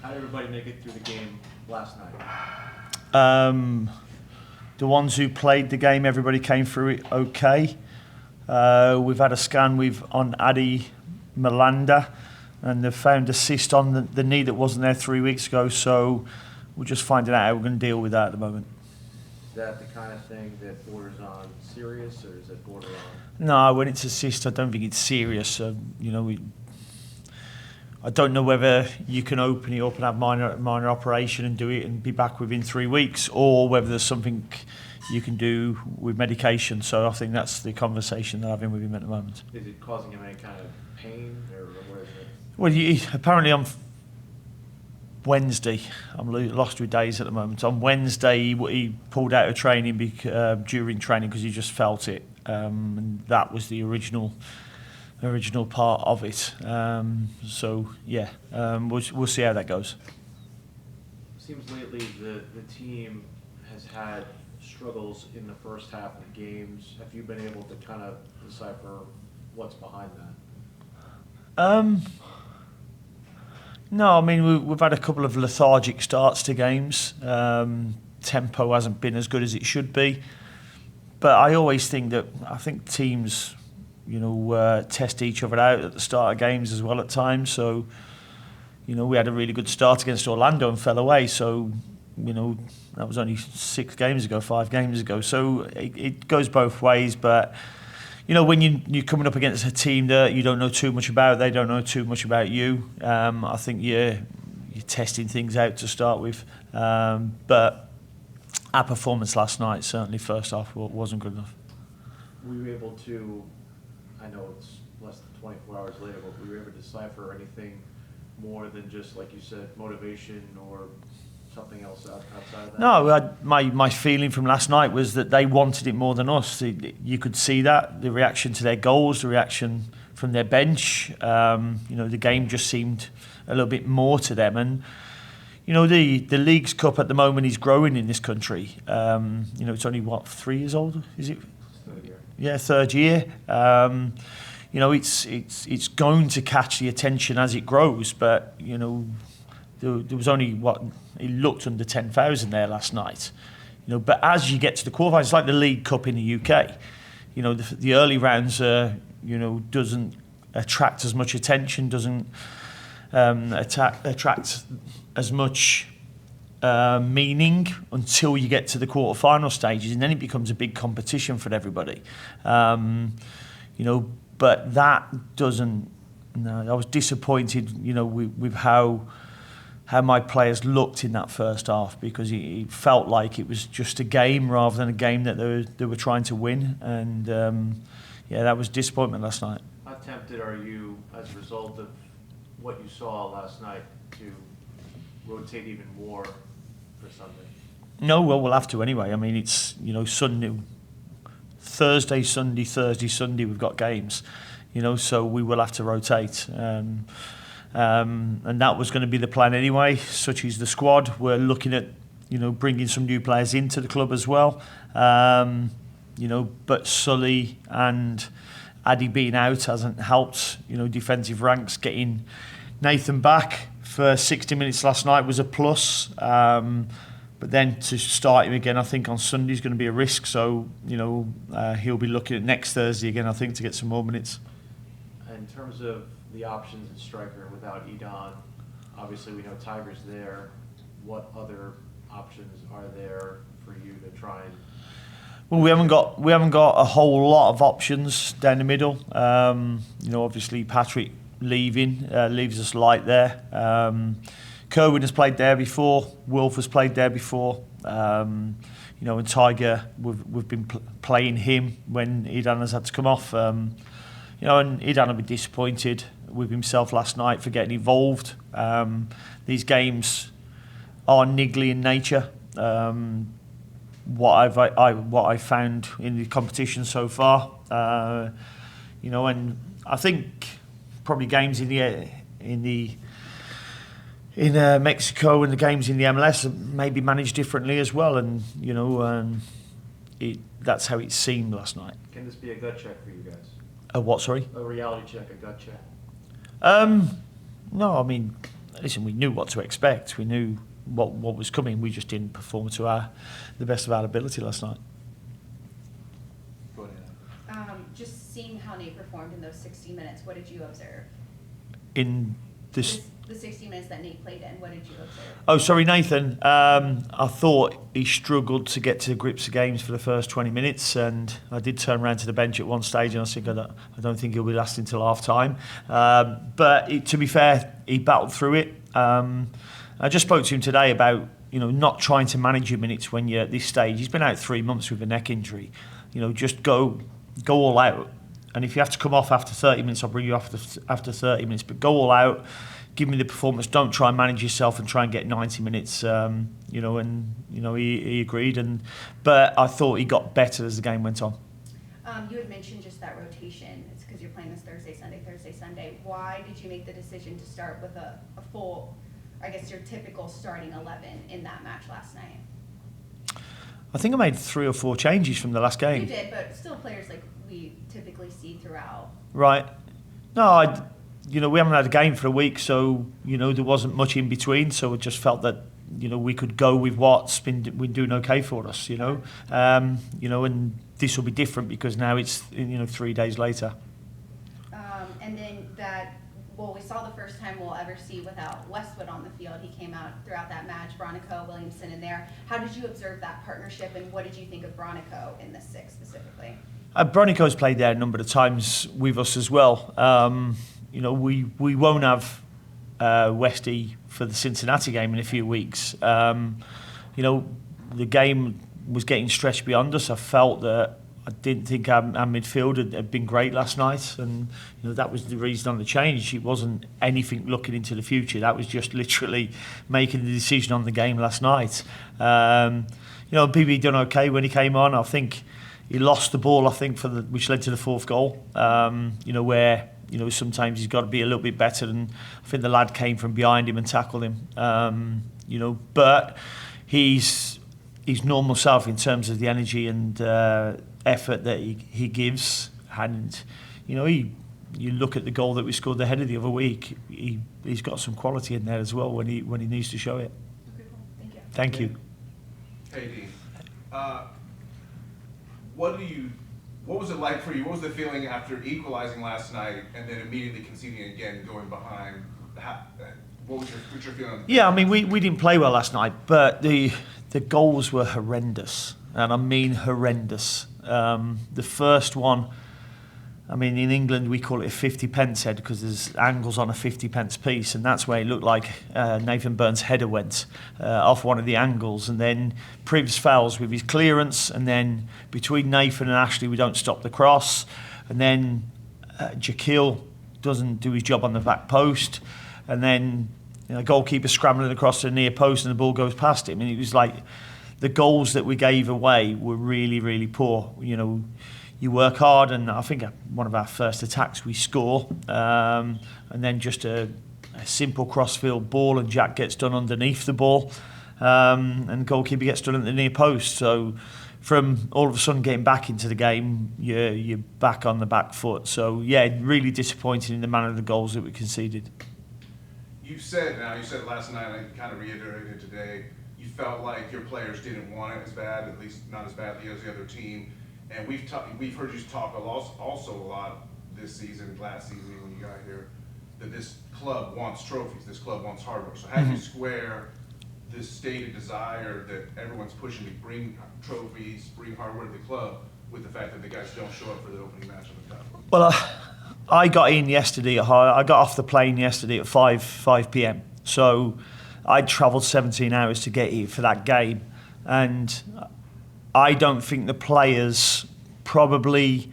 How did everybody make it through the game last night? The ones who played the game, everybody came through it okay. We've had a scan on Adilson Malanda, and they've found a cyst on the knee that wasn't there 3 weeks ago, so we're just finding out how we're going to deal with that at the moment. Is that the kind of thing that borders on serious, or is it border on? No, when it's a cyst, I don't think it's serious. I don't know whether you can open it up and have minor operation and do it and be back within 3 weeks, or whether there's something you can do with medication. So I think that's the conversation that I'm having with him at the moment. Is it causing him any kind of pain, or what is it? Well, apparently on Wednesday, I'm lost with days at the moment. On Wednesday, he pulled out of training during training because he just felt it, and that was the original part of it. We'll see how that goes. Seems lately the team has had struggles in the first half of the games. Have you been able to kind of decipher what's behind that? No, I mean we've had a couple of lethargic starts to games. Tempo hasn't been as good as it should be, but I always think teams, test each other out at the start of games as well at times. So, we had a really good start against Orlando and fell away. So, that was only 5 games ago. So it goes both ways. But, when you're coming up against a team that you don't know too much about, they don't know too much about you, I think you're testing things out to start with. But our performance last night, certainly first half, wasn't good enough. Were you able to, I know it's less than 24 hours later, but were you able to decipher anything more than just, like you said, motivation or something else outside of that? No, my feeling from last night was that they wanted it more than us. You could see that, the reaction to their goals, the reaction from their bench. The game just seemed a little bit more to them. And, the Leagues Cup at the moment is growing in this country. It's only, 3 years old, is it? Third year. Yeah, third year. It's going to catch the attention as it grows, but there was only it looked under 10,000 there last night. But as you get to the quarterfinals, it's like the League Cup in the UK. The early rounds doesn't attract as much attention, doesn't attract as much meaning until you get to the quarterfinal stages, and then it becomes a big competition for everybody. But that doesn't. No, I was disappointed, with how my players looked in that first half, because it felt like it was just a game rather than a game that they were trying to win, and that was disappointment last night. How tempted are you, as a result of what you saw last night, to rotate even more for Sunday? No, well, we'll have to anyway. I mean, it's Sunday, Thursday, Sunday. We've got games, so we will have to rotate. And that was going to be the plan anyway. Such is the squad. We're looking at bringing some new players into the club as well. But Sully and Addy being out hasn't helped. Defensive ranks. Getting Nathan back for 60 minutes last night was a plus. But then to start him again, I think on Sunday is going to be a risk. So he'll be looking at next Thursday again, I think, to get some more minutes. In terms of the options at striker without Edon, obviously we know Tiger's there. What other options are there for you to try and? Well, we haven't got a whole lot of options down the middle. Obviously Patrick leaving leaves us light there. Kerwin has played there before. Wolf has played there before. And Tiger, we've been playing him when Edon has had to come off. And Edon will be disappointed with himself last night for getting involved. These games are niggly in nature. What I found in the competition so far, and I think probably games in Mexico and the games in the MLS are maybe managed differently as well, and that's how it seemed last night. Can this be a gut check for you guys? A what? Sorry. A reality check, a gut check. No, I mean, listen, we knew what to expect. We knew what was coming. We just didn't perform to the best of our ability last night. Go ahead. Just seeing how Nate performed in those 60 minutes, what did you observe? In this. The 60 minutes that Nate played in, what did you observe? Oh, sorry, Nathan. I thought he struggled to get to grips of games for the first 20 minutes, and I did turn around to the bench at one stage, and I think I don't think he'll be lasting till half time. But to be fair, he battled through it. I just spoke to him today about not trying to manage your minutes when you're at this stage. He's been out 3 months with a neck injury. Just go all out. And if you have to come off after 30 minutes, I'll bring you off after 30 minutes. But go all out. Give me the performance. Don't try and manage yourself and try and get 90 minutes. He agreed. But I thought he got better as the game went on. You had mentioned just that rotation. It's because you're playing this Thursday, Sunday. Why did you make the decision to start with a full, I guess your typical starting 11 in that match last night? I think I made 3 or 4 changes from the last game. You did, but still players like we typically see throughout. Right. No, we haven't had a game for a week, so there wasn't much in between. So I just felt that we could go with what's been doing okay for us. And this will be different because now it's 3 days later. And then we saw the first time we'll ever see without Westwood on the field. He came out throughout that match, Bronico, Williamson in there. How did you observe that partnership, and what did you think of Bronico in the 6 specifically? Bronico's played there a number of times with us as well. We won't have Westy for the Cincinnati game in a few weeks. The game was getting stretched beyond us. I felt that I didn't think our midfield had been great last night, and that was the reason on the change. It wasn't anything looking into the future. That was just literally making the decision on the game last night. BB done okay when he came on. I think he lost the ball, which led to the 4th goal. Where sometimes he's got to be a little bit better, and I think the lad came from behind him and tackled him. But he's normal self in terms of the energy and effort that he gives. And you look at the goal that we scored the header the other week. He's got some quality in there as well when he needs to show it. Okay, cool. Thank you. Hey Dean, what was it like for you? What was the feeling after equalizing last night and then immediately conceding again, going behind? What's your feeling? Yeah, we didn't play well last night, but the goals were horrendous, and I mean horrendous. The first one, in England we call it a 50 pence head because there's angles on a 50 pence piece, and that's where it looked like Nathan Burns' header went off one of the angles, and then Privs fouls with his clearance, and then between Nathan and Ashley we don't stop the cross, and then Jaquil doesn't do his job on the back post, and then goalkeeper scrambling across to the near post and the ball goes past him, and it was like the goals that we gave away were really, really poor. You work hard, and I think one of our first attacks we score, and then just a simple crossfield ball, and Jack gets done underneath the ball, and the goalkeeper gets done at the near post. So from all of a sudden getting back into the game, you're back on the back foot. So yeah, really disappointing in the manner of the goals that we conceded. You said last night, and I kind of reiterated today, you felt like your players didn't want it as bad, at least not as badly as the other team. And we've heard you talk also a lot this season, last season when you got here, that this club wants trophies, this club wants hard work. So how do you square this stated desire that everyone's pushing to bring trophies, bring hard work to the club, with the fact that the guys don't show up for the opening match of the cup? Well, I got in yesterday. I got off the plane yesterday at 5 p.m. So I travelled 17 hours to get here for that game, and I don't think the players probably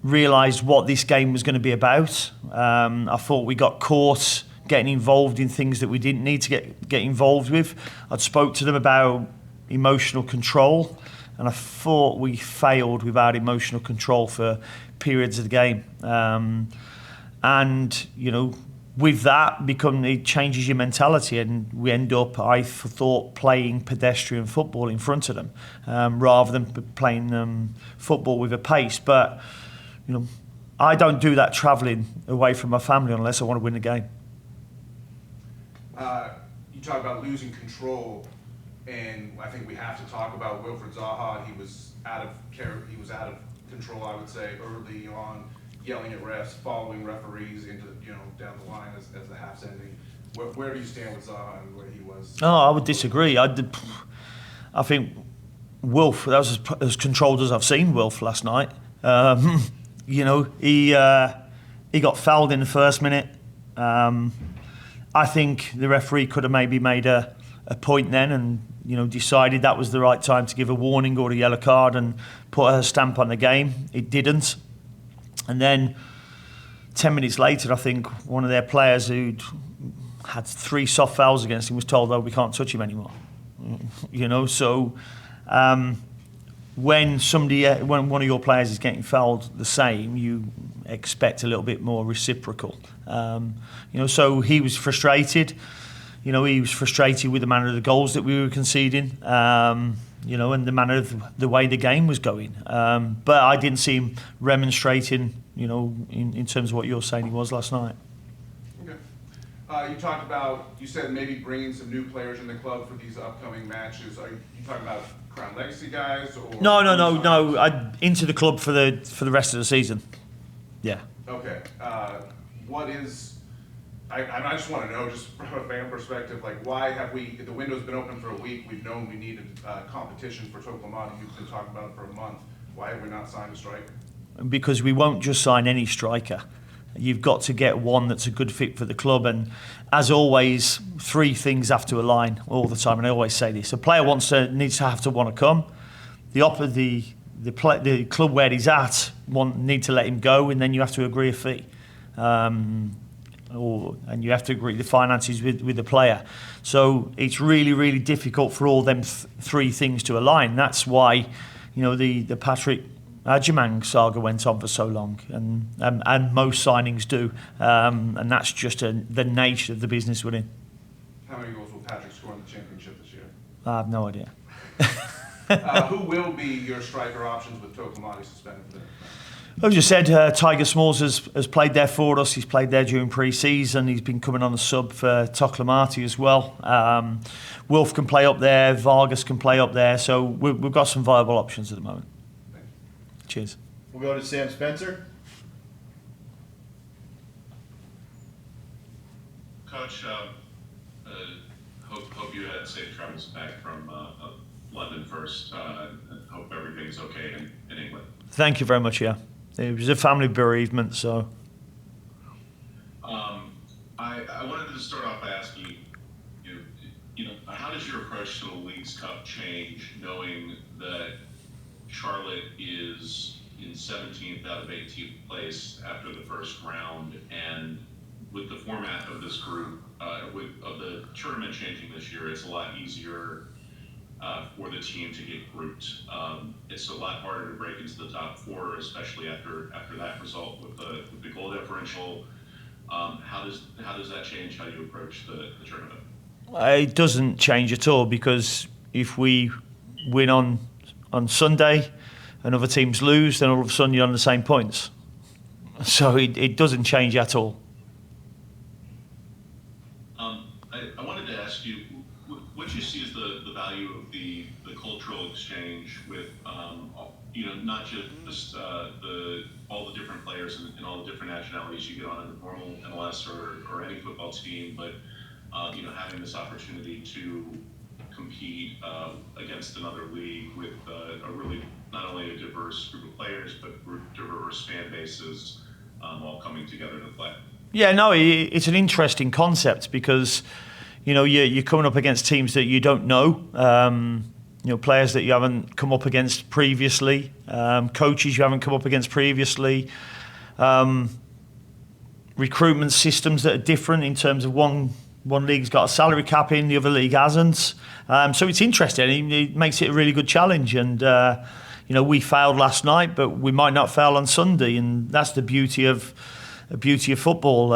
realised what this game was going to be about. I thought we got caught getting involved in things that we didn't need to get involved with. I'd spoke to them about emotional control, and I thought we failed with our emotional control for periods of the game. With that, it changes your mentality, and we end up, I thought, playing pedestrian football in front of them rather than playing football with a pace. But I don't do that travelling away from my family unless I want to win the game. You talk about losing control, and I think we have to talk about Wilfred Zaha. He was out of control, I would say, early on, yelling at refs, following referees into down the line as the half's ending. Where do you stand with Zaha and where he was? No, I would disagree. I think Wilf, that was as controlled as I've seen Wilf last night. He got fouled in the first minute. I think the referee could have maybe made a point then and decided that was the right time to give a warning or a yellow card and put her stamp on the game. It didn't. And then 10 minutes later, I think one of their players who'd had 3 soft fouls against him was told, "Oh, we can't touch him anymore." So when one of your players is getting fouled the same, you expect a little bit more reciprocal. So he was frustrated. He was frustrated with the manner of the goals that we were conceding, and the manner of the way the game was going. But I didn't see him remonstrating, in terms of what you're saying he was last night. Okay. You said maybe bringing some new players in the club for these upcoming matches. Are you talking about Crown Legacy guys? Or No. Into the club for the rest of the season. Yeah. Okay. I just want to know, just from a fan perspective, why have the window's been open for a week, we've known we needed competition for Toklamani, you've been talking about it for a month, why have we not signed a striker? Because we won't just sign any striker. You've got to get one that's a good fit for the club, and as always, 3 things have to align all the time, and I always say this. A player needs to want to come. The club where he's at need to let him go, and then you have to agree a fee. And you have to agree the finances with the player. So it's really, really difficult for all them 3 things to align. That's why, the Patrick Ajimang saga went on for so long, and most signings do, and that's just the nature of the business we're in. How many goals will Patrick score in the championship this year? I have no idea. Who will be your striker options with Toklamani suspended? As you said, Tiger Smalls has played there for us. He's played there during pre-season. He's been coming on the sub for Toklamati as well. Wolf can play up there. Vargas can play up there. So we've got some viable options at the moment. Cheers. We'll go to Sam Spencer. Coach, hope you had safe travels back from London first. Hope everything's okay in England. Thank you very much, yeah. It was a family bereavement, so. I wanted to start off by asking you, how does your approach to the Leagues Cup change, knowing that Charlotte is in 17th out of 18th place after the first round, and with the format of this group, of the tournament changing this year, it's a lot easier for the team to get grouped. It's a lot harder to break into the top 4, especially after that result with the goal differential. How does that change how you approach the tournament? It doesn't change at all, because if we win on Sunday and other teams lose, then all of a sudden you're on the same points. So it doesn't change at all. I wanted to ask you, what do you see as the value of the cultural exchange with, not just all the different players and all the different nationalities you get on in the normal MLS or any football team, but having this opportunity to compete against another league with a really not only a diverse group of players but diverse fan bases all coming together to play. Yeah, no, it's an interesting concept, because you're coming up against teams that you don't know, players that you haven't come up against previously, coaches you haven't come up against previously, recruitment systems that are different in terms of one league's got a salary cap in, the other league hasn't. So it's interesting. It makes it a really good challenge. And, we failed last night, but we might not fail on Sunday. And that's the beauty of football.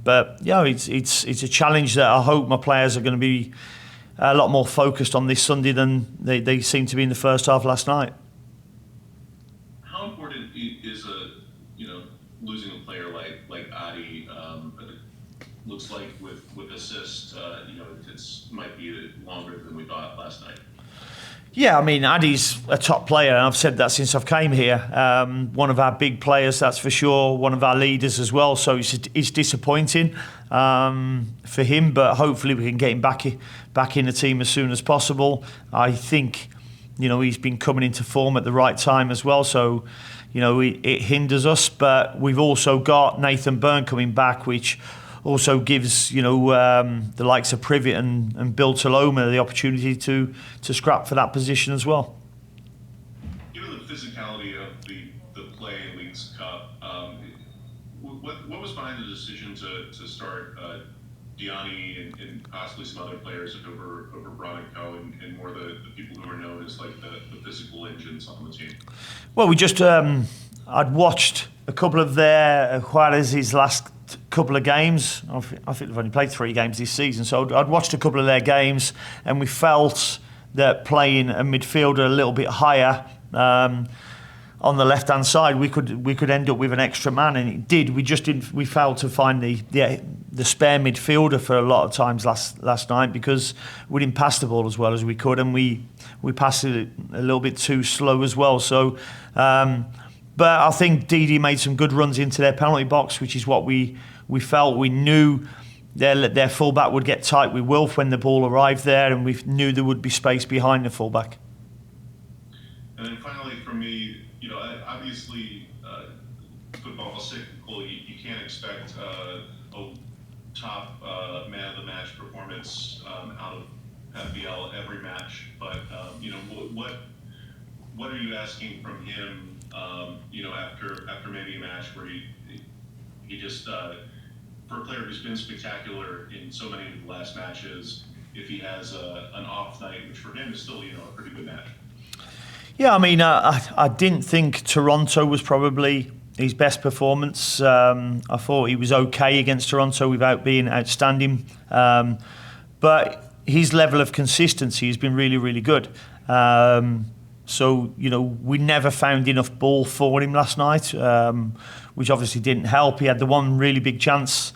But, it's a challenge that I hope my players are going to be a lot more focused on this Sunday than they seem to be in the first half last night. How important is losing a player like Adi? Looks like with with assists. It's might be longer than we thought last night. Yeah, I mean, Addy's a top player, and I've said that since I've came here. One of our big players, that's for sure. One of our leaders as well. So it's disappointing for him, but hopefully we can get him back in the team as soon as possible. I think, he's been coming into form at the right time as well. So, it hinders us. But we've also got Nathan Byrne coming back, which also gives the likes of Privet and Bill Taloma the opportunity to scrap for that position as well. Given the physicality of the play in Leagues Cup, what was behind the decision to start Diani and possibly some other players over Bronico and more the people who are known as like the physical engines on the team? Well, we just I'd watched a couple of their Juarez's last couple of games. I think they've only played 3 games this season, so I'd watched a couple of their games, and we felt that playing a midfielder a little bit higher on the left hand side, we could end up with an extra man, and it did. We just didn't. We failed to find the spare midfielder for a lot of times last night because we didn't pass the ball as well as we could, and we passed it a little bit too slow as well. So. But I think Didi made some good runs into their penalty box, which is what we felt. We knew their fullback would get tight with Wilf when the ball arrived there, and we knew there would be space behind the fullback. And then finally, for me, obviously, football is cyclical. You can't expect a top man of the match performance out of FBL every match. But what are you asking from him? After maybe a match where he just for a player who's been spectacular in so many of the last matches, if he has an off night, which for him is still a pretty good match. Yeah, I mean, I didn't think Toronto was probably his best performance. I thought he was okay against Toronto without being outstanding, but his level of consistency has been really, really good. So, we never found enough ball for him last night, which obviously didn't help. He had the one really big chance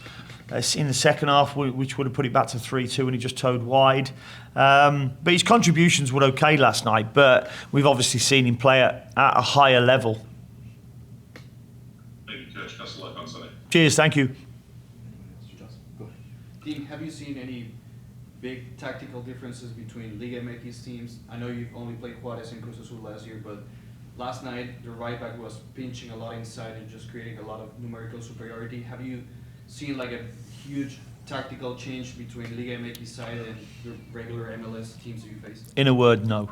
in the second half, which would have put it back to 3-2, and he just towed wide. But his contributions were okay last night, but we've obviously seen him play at a higher level. Thank you, Coach. Best of luck on Sunday. Cheers, thank you. Team, have you seen any big tactical differences between Liga MX teams? I know you've only played Juarez and Cruz Azul last year, but last night the right back was pinching a lot inside and just creating a lot of numerical superiority. Have you seen like a huge tactical change between Liga MX side and the regular MLS teams you faced? In a word, no.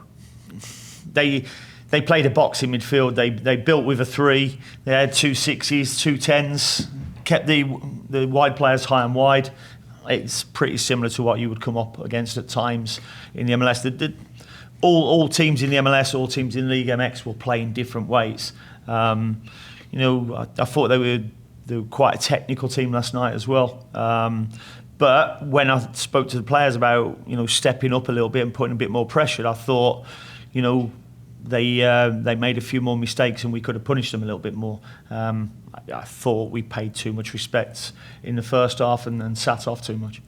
They played a boxing midfield. They built with a 3. They had 2 6s, 2 10s, kept the wide players high and wide. It's pretty similar to what you would come up against at times in the MLS. All teams in the MLS, all teams in Liga MX will play in different ways. I thought they were quite a technical team last night as well. But when I spoke to the players about stepping up a little bit and putting a bit more pressure, I thought they made a few more mistakes and we could have punished them a little bit more. I thought we paid too much respect in the first half and sat off too much.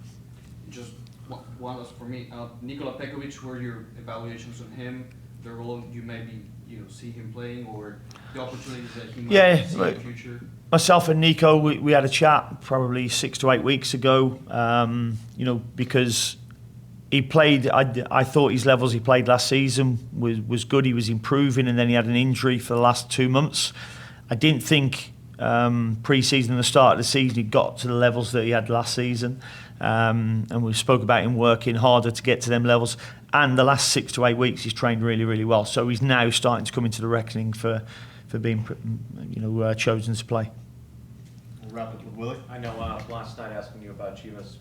Just one last for me. Nikola Pekovic, what are your evaluations on him, the role you maybe see him playing, or the opportunities that he might see in the future? Myself and Nico, we had a chat probably 6 to 8 weeks ago, because he played, I thought his levels he played last season was good. He was improving, and then he had an injury for the last 2 months. I didn't think pre-season and the start of the season he got to the levels that he had last season. And we spoke about him working harder to get to them levels. And the last 6 to 8 weeks he's trained really, really well. So he's now starting to come into the reckoning for being chosen to play. We'll wrap it with Willie. I know last night asking you about Chivas,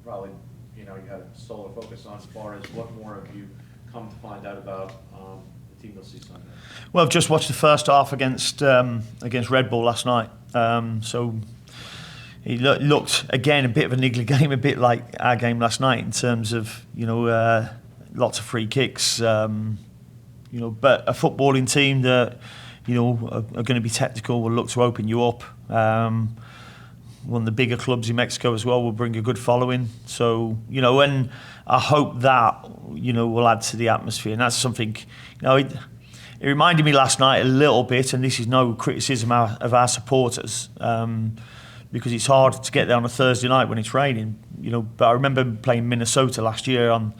probably you had a solar focus on Juarez. What more have you come to find out about the team you'll see Sunday? Well, I've just watched the first half against Red Bull last night. So he looked again a bit of a niggly game, a bit like our game last night in terms of lots of free kicks. But a footballing team that are going to be technical will look to open you up. one of the bigger clubs in Mexico as well, will bring a good following. So, you know, and I hope that, you know, will add to the atmosphere. And that's something, you know, it reminded me last night a little bit, and this is no criticism of our supporters, because it's hard to get there on a Thursday night when it's raining, you know. But I remember playing Minnesota last year on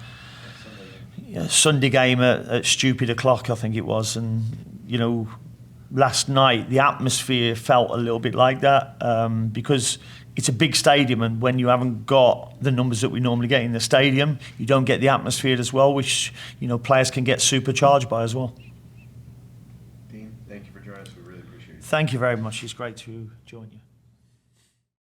a Sunday game at stupid o'clock, I think it was, and, you know, last night the atmosphere felt a little bit like that, because it's a big stadium, and when you haven't got the numbers that we normally get in the stadium, you don't get the atmosphere as well, which, you know, players can get supercharged by as well. Dean, thank you for joining us. We really appreciate it. Thank you very much. It's great to join you.